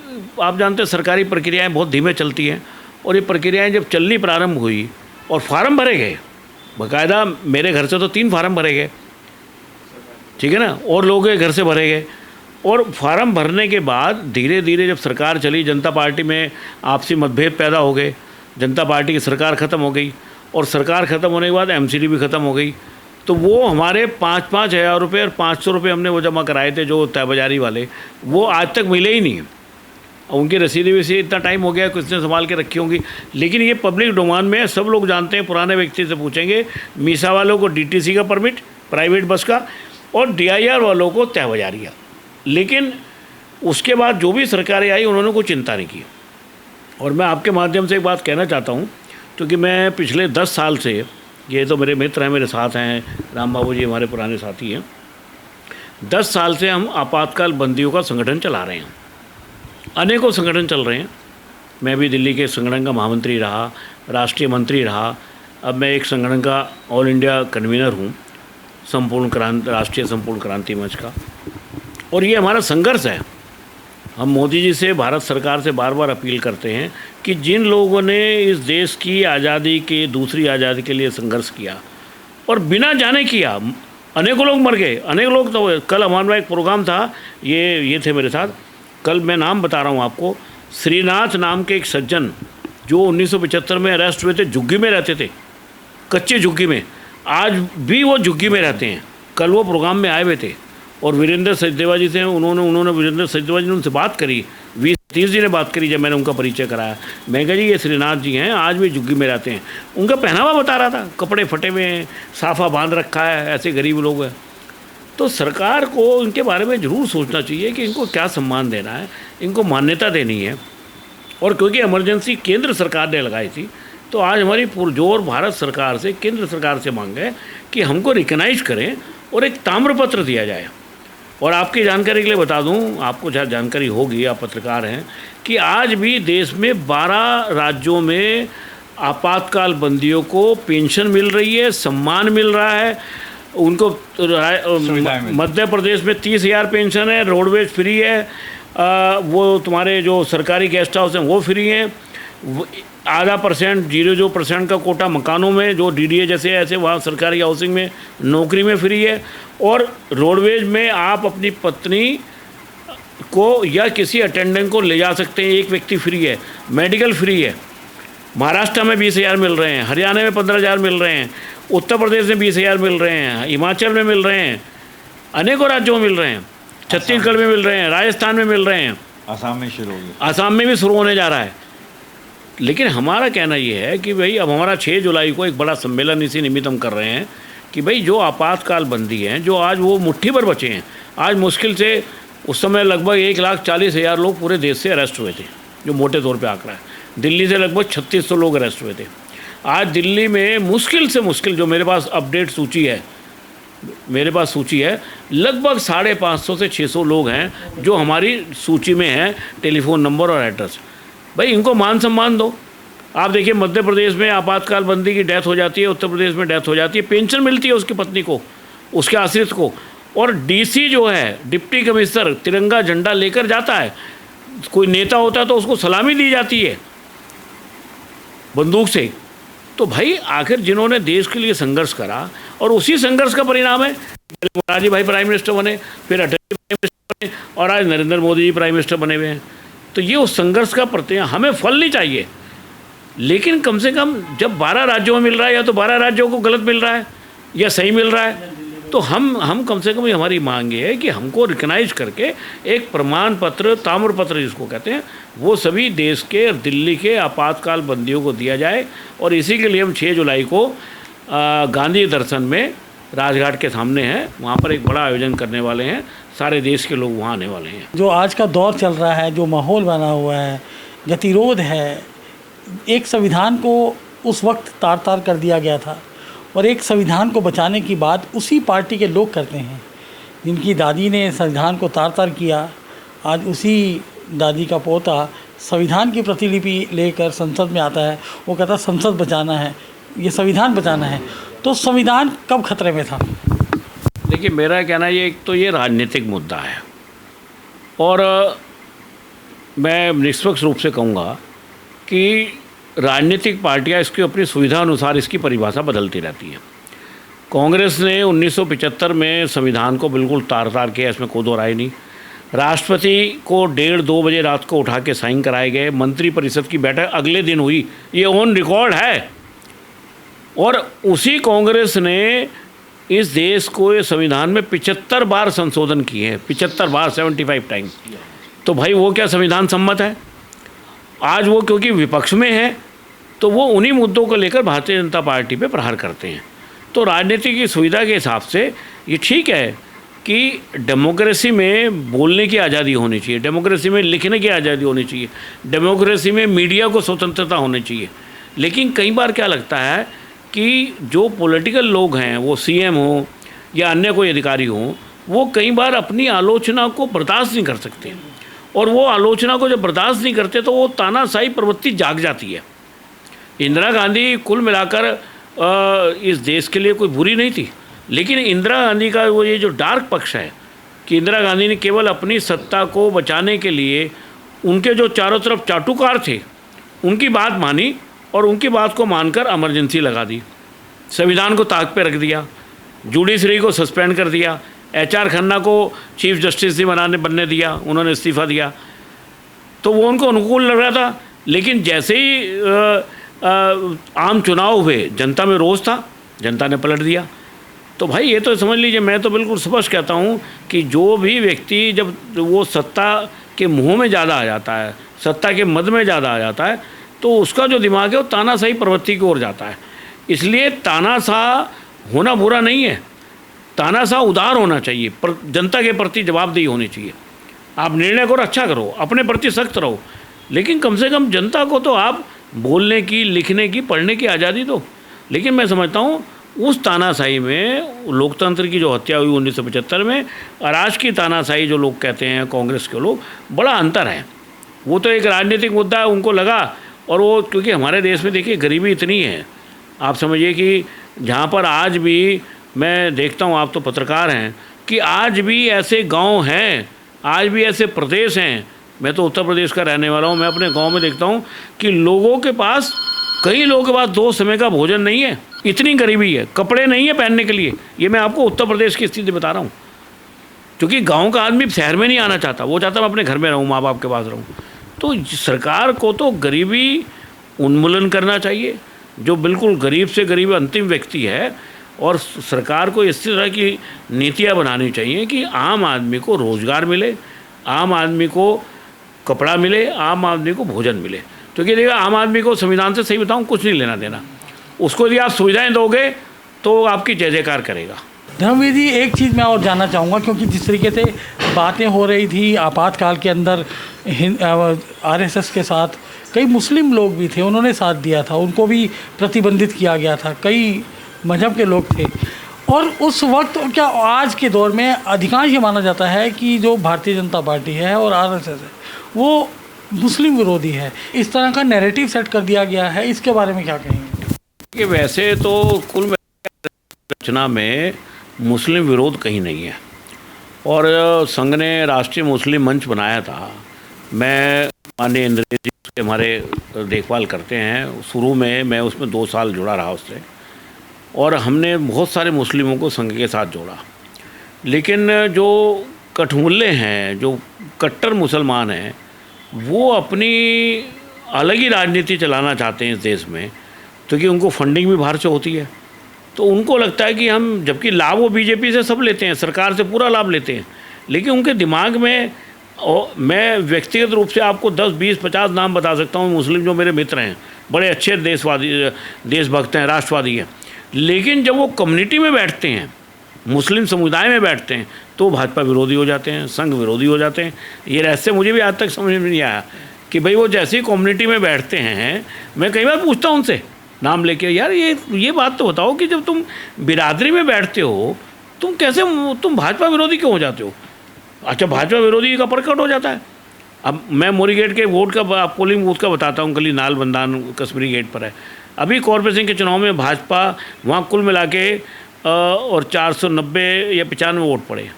आप जानते हैं सरकारी प्रक्रियाएं बहुत धीमे चलती हैं, और ये प्रक्रियाएं जब चलनी प्रारंभ हुई और फार्म भरे गए, बाकायदा मेरे घर से तो 3 फार्म भरे गए, ठीक है ना, और लोगों के घर से भरे गए। और फार्म भरने के बाद धीरे धीरे जब सरकार चली, जनता पार्टी में आपसी मतभेद पैदा हो गए, जनता पार्टी की सरकार ख़त्म हो गई, और सरकार ख़त्म होने के बाद एमसीडी भी ख़त्म हो गई। तो वो हमारे 5-5 हज़ार रुपये और 500 रुपये हमने वो जमा कराए थे जो तय बाजारी वाले, वो आज तक मिले ही नहीं। उनकी रसीदें वैसे इतना टाइम हो गया किसने संभाल के रखी होंगी, लेकिन ये पब्लिक डोमेन में सब लोग जानते हैं। पुराने व्यक्ति से पूछेंगे, मीसा वालों को डीटीसी का परमिट प्राइवेट बस का और डीआईआर वालों को तय बजारिया। लेकिन उसके बाद जो भी सरकारें आई उन्होंने कोई चिंता नहीं की। और मैं आपके माध्यम से एक बात कहना चाहता हूँ, क्योंकि मैं पिछले 10 साल से, ये तो मेरे मित्र हैं, मेरे साथ हैं, राम बाबू जी हमारे पुराने साथी हैं, 10 साल से हम आपातकाल बंदियों का संगठन चला रहे हैं। अनेकों संगठन चल रहे हैं। मैं भी दिल्ली के संगठन का महामंत्री रहा, राष्ट्रीय मंत्री रहा, अब मैं एक संगठन का ऑल इंडिया कन्वीनर हूँ, राष्ट्रीय संपूर्ण क्रांति मंच का। और ये हमारा संघर्ष है। हम मोदी जी से, भारत सरकार से बार बार अपील करते हैं कि जिन लोगों ने इस देश की आज़ादी के, दूसरी आज़ादी के लिए संघर्ष किया और बिना जाने किया, अनेकों लोग मर गए, अनेक लोग। तो कल हमारा एक प्रोग्राम था, ये थे मेरे साथ, कल मैं नाम बता रहा हूँ आपको, श्रीनाथ नाम के एक सज्जन जो 1975 में अरेस्ट हुए थे, झुग्गी में रहते थे, कच्चे झुग्गी में, आज भी वो झुग्गी में रहते हैं। कल वो प्रोग्राम में आए हुए थे और वीरेंद्र सचदेवा जी से उन्होंने वीरेंद्र सचदेवा जी ने उनसे बात करी, 20-30 जी ने बात करी जब मैंने उनका परिचय कराया। मैं कहा जी ये श्रीनाथ जी हैं, आज भी झुग्गी में रहते हैं। उनका पहनावा बता रहा था, कपड़े फटे हुए हैं, साफा बांध रखा है, ऐसे गरीब लोग हैं। तो सरकार को इनके बारे में ज़रूर सोचना चाहिए कि इनको क्या सम्मान देना है, इनको मान्यता देनी है। और क्योंकि इमरजेंसी केंद्र सरकार ने लगाई थी, तो आज हमारी पुरजोर भारत सरकार से, केंद्र सरकार से मांग है कि हमको रिकग्नाइज करें और एक ताम्रपत्र दिया जाए। और आपकी जानकारी के लिए बता दूं, आपको शायद जानकारी होगी, आप पत्रकार हैं, कि आज भी देश में 12 राज्यों में आपातकाल बंदियों को पेंशन मिल रही है, सम्मान मिल रहा है उनको। मध्य प्रदेश में 30,000 पेंशन है, रोडवेज फ्री है, वो तुम्हारे जो सरकारी गेस्ट हाउस हैं वो फ्री हैं, आधा % 0% का कोटा मकानों में, जो डीडीए जैसे ऐसे वहाँ सरकारी हाउसिंग में, नौकरी में फ्री है। और रोडवेज में आप अपनी पत्नी को या किसी अटेंडेंट को ले जा सकते हैं, एक व्यक्ति फ्री है। मेडिकल फ्री है। महाराष्ट्र में 20,000 मिल रहे हैं, हरियाणा में 15,000 मिल रहे हैं, उत्तर प्रदेश में 20,000 मिल रहे हैं, हिमाचल में मिल रहे हैं, अनेकों राज्यों में मिल रहे हैं, छत्तीसगढ़ में मिल रहे हैं, राजस्थान में मिल रहे हैं, आसाम में शुरू हो गया, आसाम में भी शुरू होने जा रहा है। लेकिन हमारा कहना ये है कि भाई अब हमारा 6 जुलाई को एक बड़ा सम्मेलन इसी निमित्त हम कर रहे हैं कि भाई जो आपातकाल बंदी हैं, जो आज वो मुट्ठी भर बचे हैं, आज मुश्किल से उस समय लगभग 1,40,000 लोग पूरे देश से अरेस्ट हुए थे, जो मोटे तौर पे आंकड़ा है। दिल्ली से लगभग 3600 लोग अरेस्ट हुए थे। आज दिल्ली में मुश्किल से मुश्किल, जो मेरे पास अपडेट सूची है, लगभग 550 से 600 लोग हैं जो हमारी सूची में हैं, टेलीफोन नंबर और एड्रेस। भाई इनको मान सम्मान दो। आप देखिए मध्य प्रदेश में आपातकाल बंदी की डेथ हो जाती है, उत्तर प्रदेश में डेथ हो जाती है, पेंशन मिलती है उसकी पत्नी को, उसके आश्रित को, और डीसी जो है, डिप्टी कमिश्नर, तिरंगा झंडा लेकर जाता है। कोई नेता होता है तो उसको सलामी दी जाती है बंदूक से। तो भाई आखिर जिन्होंने देश के लिए संघर्ष करा, और उसी संघर्ष का परिणाम है मोरारजी भाई प्राइम मिनिस्टर बने, फिर अटल जी प्राइम मिनिस्टर बने, और आज नरेंद्र मोदी जी प्राइम मिनिस्टर बने हुए हैं। तो ये उस संघर्ष का प्रत्यय, हमें फल नहीं चाहिए, लेकिन कम से कम जब 12 राज्यों में मिल रहा है, या तो 12 राज्यों को गलत मिल रहा है या सही मिल रहा है, तो हम कम से कम हमारी मांग ये है कि हमको रिकग्नाइज करके एक प्रमाण पत्र, ताम्रपत्र जिसको कहते हैं, वो सभी देश के, दिल्ली के आपातकाल बंदियों को दिया जाए। और इसी के लिए हम 6 जुलाई को गांधी दर्शन में राजघाट के सामने है, वहाँ पर एक बड़ा आयोजन करने वाले हैं, सारे देश के लोग वहाँ आने वाले हैं। जो आज का दौर चल रहा है, जो माहौल बना हुआ है, गतिरोध है, एक संविधान को उस वक्त तार तार कर दिया गया था, और एक संविधान को बचाने की बात उसी पार्टी के लोग करते हैं जिनकी दादी ने संविधान को तार तार किया। आज उसी दादी का पोता संविधान की प्रतिलिपि लेकर संसद में आता है, वो कहता है संसद बचाना है, ये संविधान बचाना है। तो संविधान कब खतरे में था? देखिए मेरा कहना ये, एक तो ये राजनीतिक मुद्दा है, और मैं निष्पक्ष रूप से कहूँगा कि राजनीतिक पार्टियां इसकी अपनी सुविधा अनुसार इसकी परिभाषा बदलती रहती हैं। कांग्रेस ने 1975 में संविधान को बिल्कुल तार तार किया, इसमें कोई दो राय नहीं। राष्ट्रपति को 1:30-2 बजे रात को उठा के साइन कराए गए, मंत्रिपरिषद की बैठक अगले दिन हुई, ये ऑन रिकॉर्ड है। और उसी कांग्रेस ने इस देश को, ये संविधान में 75 बार संशोधन किए हैं, 75 बार, 75 टाइम्स। तो भाई वो क्या संविधान सम्मत है? आज वो क्योंकि विपक्ष में है तो वो उन्हीं मुद्दों को लेकर भारतीय जनता पार्टी पे प्रहार करते हैं। तो राजनीति की सुविधा के हिसाब से ये ठीक है कि डेमोक्रेसी में बोलने की आज़ादी होनी चाहिए, डेमोक्रेसी में लिखने की आज़ादी होनी चाहिए, डेमोक्रेसी में मीडिया को स्वतंत्रता होनी चाहिए। लेकिन कई बार क्या लगता है कि जो पॉलिटिकल लोग हैं, वो सीएम हो या अन्य कोई अधिकारी हो, वो कई बार अपनी आलोचना को बर्दाश्त नहीं कर सकते, और वो आलोचना को जब बर्दाश्त नहीं करते तो वो तानाशाही प्रवृत्ति जाग जाती है। इंदिरा गांधी कुल मिलाकर इस देश के लिए कोई बुरी नहीं थी, लेकिन इंदिरा गांधी का वो ये जो डार्क पक्ष है कि इंदिरा गांधी ने केवल अपनी सत्ता को बचाने के लिए उनके जो चारों तरफ चाटुकार थे उनकी बात मानी और उनकी बात को मानकर इमरजेंसी लगा दी, संविधान को ताक पे रख दिया, जुडिशरी को सस्पेंड कर दिया, HR खन्ना को चीफ जस्टिस भी बनने दिया, उन्होंने इस्तीफ़ा दिया। तो वो उनको अनुकूल लग रहा था, लेकिन जैसे ही आम चुनाव हुए जनता में रोष था, जनता ने पलट दिया। तो भाई ये तो समझ लीजिए, मैं तो बिल्कुल स्पष्ट कहता हूँ कि जो भी व्यक्ति जब वो सत्ता के मुँह में ज़्यादा आ जाता है, सत्ता के मद में ज़्यादा आ जाता है, तो उसका जो दिमाग है वो तानाशाही प्रवृत्ति की ओर जाता है। इसलिए तानाशाह होना बुरा नहीं है, तानाशाह उदार होना चाहिए, पर जनता के प्रति जवाबदेही होनी चाहिए। आप निर्णय करो, अच्छा करो, अपने प्रति सख्त रहो, लेकिन कम से कम जनता को तो आप बोलने की, लिखने की, पढ़ने की आज़ादी दो। लेकिन मैं समझता हूँ उस तानाशाही में लोकतंत्र की जो हत्या हुई 1975 में और आज की तानाशाही जो लोग कहते हैं कांग्रेस के लोग, बड़ा अंतर है। वो तो एक राजनीतिक मुद्दा है, उनको लगा, और वो क्योंकि हमारे देश में देखिए गरीबी इतनी है, आप समझिए कि जहाँ पर आज भी मैं देखता हूँ, आप तो पत्रकार हैं, कि आज भी ऐसे गांव हैं, आज भी ऐसे प्रदेश हैं। मैं तो उत्तर प्रदेश का रहने वाला हूँ, मैं अपने गांव में देखता हूँ कि लोगों के पास, कई लोगों के पास 2 समय का भोजन नहीं है, इतनी गरीबी है, कपड़े नहीं है पहनने के लिए। ये मैं आपको उत्तर प्रदेश की स्थिति बता रहा हूँ, क्योंकि गाँव का आदमी शहर में नहीं आना चाहता, वो चाहता मैं अपने घर में रहूँ, माँ बाप के पास रहूँ। तो सरकार को तो गरीबी उन्मूलन करना चाहिए, जो बिल्कुल गरीब से गरीब अंतिम व्यक्ति है, और सरकार को इस तरह की नीतियाँ बनानी चाहिए कि आम आदमी को रोज़गार मिले, आम आदमी को कपड़ा मिले, आम आदमी को भोजन मिले। क्योंकि देखिए, आम आदमी को संविधान से, सही बताऊँ, कुछ नहीं लेना देना, उसको यदि आप सुविधाएं दोगे तो आपकी जय जयकार करेगा। धर्मवीर जी, एक चीज़ मैं और जानना चाहूँगा, क्योंकि जिस तरीके से बातें हो रही थी आपातकाल के अंदर RSS के साथ कई मुस्लिम लोग भी थे, उन्होंने साथ दिया था, उनको भी प्रतिबंधित किया गया था, कई मजहब के लोग थे। और उस वक्त, क्या आज के दौर में अधिकांश ये माना जाता है कि जो भारतीय जनता पार्टी है और RSS है वो मुस्लिम विरोधी है, इस तरह का नैरेटिव सेट कर दिया गया है, इसके बारे में क्या कहेंगे? कि वैसे तो कुल रचना में मुस्लिम विरोध कहीं नहीं है, और संघ ने राष्ट्रीय मुस्लिम मंच बनाया था। मैं माननीय इंद्रेश जी उसके हमारे देखभाल करते हैं, शुरू में मैं उसमें 2 साल जुड़ा रहा उससे, और हमने बहुत सारे मुस्लिमों को संघ के साथ जोड़ा। लेकिन जो कठमुल्ले हैं, जो कट्टर मुसलमान हैं, वो अपनी अलग ही राजनीति चलाना चाहते हैं इस देश में, क्योंकि उनको फंडिंग भी बाहर से होती है। तो उनको लगता है कि हम, जबकि लाभ वो बीजेपी से सब लेते हैं, सरकार से पूरा लाभ लेते हैं, लेकिन उनके दिमाग में, और मैं व्यक्तिगत रूप से आपको 10, 20, 50 नाम बता सकता हूँ मुस्लिम जो मेरे मित्र हैं, बड़े अच्छे देशवादी, देशभक्त हैं, राष्ट्रवादी हैं, लेकिन जब वो कम्युनिटी में बैठते हैं, मुस्लिम समुदाय में बैठते हैं, तो भाजपा विरोधी हो जाते हैं, संघ विरोधी हो जाते हैं। ये रहस्य मुझे भी आज तक समझ में नहीं आया कि भाई वो जैसे ही कम्युनिटी में बैठते हैं, मैं कई बार पूछता हूँ उनसे नाम लेके, यार ये बात तो बताओ कि जब तुम बिरादरी में बैठते हो, तुम भाजपा विरोधी क्यों हो जाते हो? अच्छा, भाजपा विरोधी का प्रकट हो जाता है। अब मैं मोरी गेट के वोट का, पोलिंग बूथ का बताता हूँ, कली नाल बंदान कश्मीरी गेट पर है। अभी कॉरपोरेशन के चुनाव में भाजपा वहाँ कुल मिला के और 490 या 95 वोट पड़े,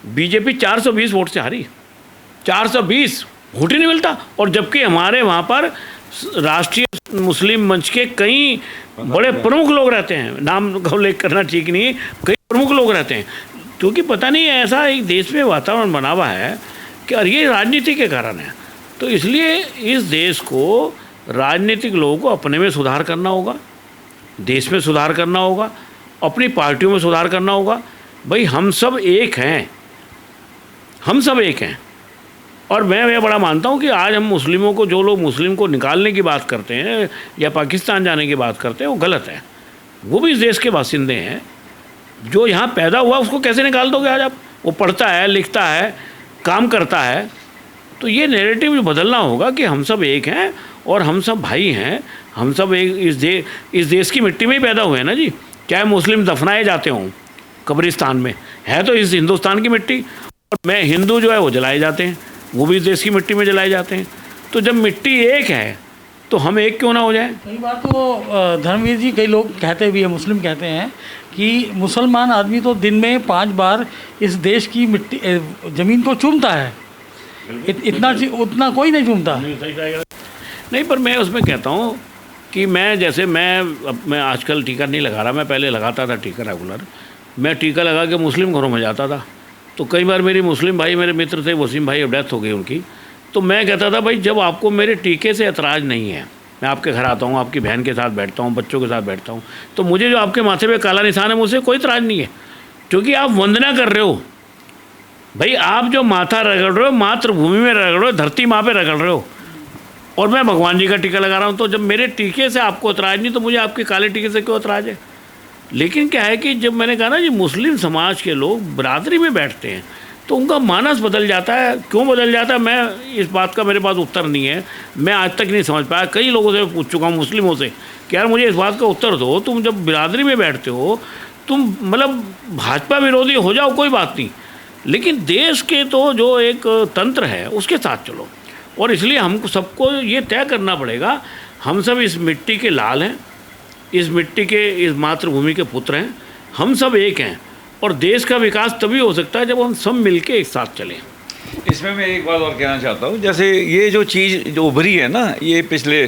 बीजेपी 420 वोट से हारी। 420 वोट ही नहीं मिलता। और जबकि हमारे वहाँ पर राष्ट्रीय मुस्लिम मंच के कई बड़े प्रमुख लोग रहते हैं, नाम का उल्लेख करना ठीक नहीं है, कई प्रमुख लोग रहते हैं, क्योंकि पता नहीं ऐसा एक देश में वातावरण बना हुआ है कि और ये राजनीति के कारण है। तो इसलिए इस देश को, राजनीतिक लोगों को अपने में सुधार करना होगा, देश में सुधार करना होगा, अपनी पार्टियों में सुधार करना होगा। भाई हम सब एक हैं, हम सब एक हैं। और मैं ये बड़ा मानता हूँ कि आज हम मुस्लिमों को, जो लोग मुस्लिम को निकालने की बात करते हैं या पाकिस्तान जाने की बात करते हैं, वो गलत है। वो भी इस देश के बासिंदे हैं। जो यहाँ पैदा हुआ उसको कैसे निकाल दोगे आज आप? वो पढ़ता है, लिखता है, काम करता है। तो ये नैरेटिव बदलना होगा कि हम सब एक हैं और हम सब भाई हैं। हम सब एक इस देश की मिट्टी में ही पैदा हुए हैं ना जी। चाहे मुस्लिम दफनाए जाते हों कब्रिस्तान में, है तो इस हिंदुस्तान की मिट्टी। और मैं हिंदू जो है वो जलाए जाते हैं, वो भी इस देश की मिट्टी में जलाए जाते हैं। तो जब मिट्टी एक है तो हम एक क्यों ना हो जाए? कई बार तो धर्मवीर जी, कई लोग कहते भी हैं, मुस्लिम कहते हैं कि मुसलमान आदमी तो दिन में 5 बार इस देश की मिट्टी ज़मीन को चूमता है, उतना कोई नहीं चूमता। नहीं, पर मैं उसमें कहता हूँ कि मैं आजकल टीका नहीं लगा रहा। मैं पहले लगाता था टीका रेगुलर। मैं टीका लगा के मुस्लिम घरों में जाता था। तो कई बार मेरी मुस्लिम भाई, मेरे मित्र थे, वसीम भाई, अब डेथ हो गई उनकी। तो मैं कहता था भाई, जब आपको मेरे टीके से एतराज़ नहीं है, मैं आपके घर आता हूँ, आपकी बहन के साथ बैठता हूँ, बच्चों के साथ बैठता हूँ, तो मुझे जो आपके माथे पे काला निशान है मुझसे कोई एतराज़ नहीं है, क्योंकि आप वंदना कर रहे हो। भाई आप जो माथा रगड़ रहे हो, मातृभूमि में रगड़ रहे हो, धरती माँ पे रगड़ रहे हो, और मैं भगवान जी का टीका लगा रहा हूँ। तो जब मेरे टीके से आपको एतराज़ नहीं, तो मुझे आपके काले टीके से क्यों एतराज़ है? लेकिन क्या है कि जब मैंने कहा ना जी, मुस्लिम समाज के लोग बरादरी में बैठते हैं तो उनका मानस बदल जाता है। क्यों बदल जाता है, मैं इस बात का मेरे पास उत्तर नहीं है। मैं आज तक नहीं समझ पाया। कई लोगों से पूछ चुका हूँ, मुस्लिमों से, कि यार मुझे इस बात का उत्तर दो। तुम जब बिरादरी में बैठते हो, तुम मतलब भाजपा विरोधी हो जाओ, कोई बात नहीं, लेकिन देश के तो जो एक तंत्र है उसके साथ चलो। और इसलिए हमको सबको ये तय करना पड़ेगा, हम सब इस मिट्टी के लाल हैं, इस मिट्टी के, इस मातृभूमि के पुत्र हैं। हम सब एक हैं और देश का विकास तभी हो सकता है जब हम सब मिलके एक साथ चलें। इसमें मैं एक बात और कहना चाहता हूँ, जैसे ये जो चीज़ जो उभरी है ना, ये पिछले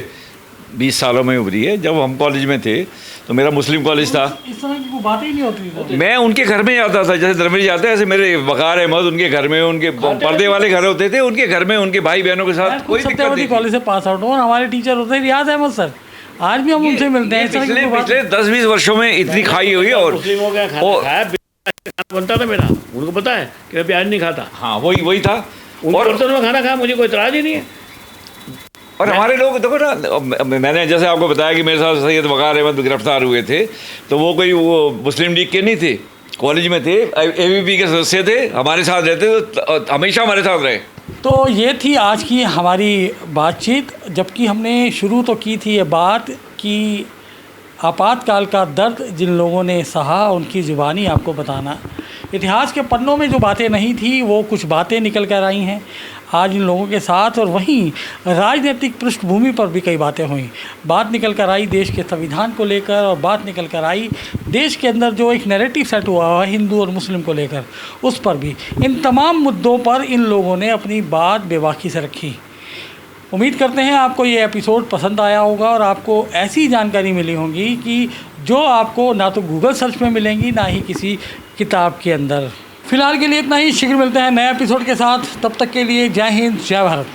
20 सालों में उभरी है। जब हम कॉलेज में थे तो मेरा मुस्लिम कॉलेज था। इस तरह की कोई बातें ही नहीं होती। मैं उनके घर में जाता था, जैसे धर्मवीर जाते हैं, ऐसे मेरे वकार अहमद उनके घर में, उनके पर्दे वाले घर होते थे, उनके घर में उनके भाई बहनों के साथ कोई दिक्कत नहीं। कॉलेज से पास आउट हूँ और हमारे टीचर होते हैं रियाज अहमद सर, आज भी हम उनसे मिलते हैं। पिछले 10-20 वर्षों में इतनी खाई हुई। और मुस्लिमों का खाना बनता था मेरा, उनको पता है कि मैं प्याज नहीं खाता। हाँ, वही था। और में खाना खाया, मुझे कोई इतराज़ ही नहीं है। और हमारे लोग देखो ना, मैंने जैसे आपको बताया कि मेरे साथ सैयद वकार अहमद गिरफ्तार हुए थे, तो वो कोई मुस्लिम लीग के नहीं थे, कॉलेज में थे, AVP के सदस्य थे, हमारे साथ रहते, तो हमेशा हमारे साथ रहे। तो ये थी आज की हमारी बातचीत। जबकि हमने शुरू तो की थी ये बात कि आपातकाल का दर्द जिन लोगों ने सहा, उनकी ज़ुबानी आपको बताना। इतिहास के पन्नों में जो बातें नहीं थी, वो कुछ बातें निकल कर आई हैं आज इन लोगों के साथ। और वहीं राजनीतिक पृष्ठभूमि पर भी कई बातें हुई। बात निकल कर आई देश के संविधान को लेकर, और बात निकल कर आई देश के अंदर जो एक नैरेटिव सेट हुआ है हिंदू और मुस्लिम को लेकर, उस पर भी। इन तमाम मुद्दों पर इन लोगों ने अपनी बात बेबाकी से रखी। उम्मीद करते हैं आपको ये एपिसोड पसंद आया होगा और आपको ऐसी जानकारी मिली होगी कि जो आपको ना तो गूगल सर्च में मिलेंगी, ना ही किसी किताब के अंदर। फिलहाल के लिए इतना ही। शीघ्र मिलते हैं नए एपिसोड के साथ। तब तक के लिए जय हिंद, जय भारत।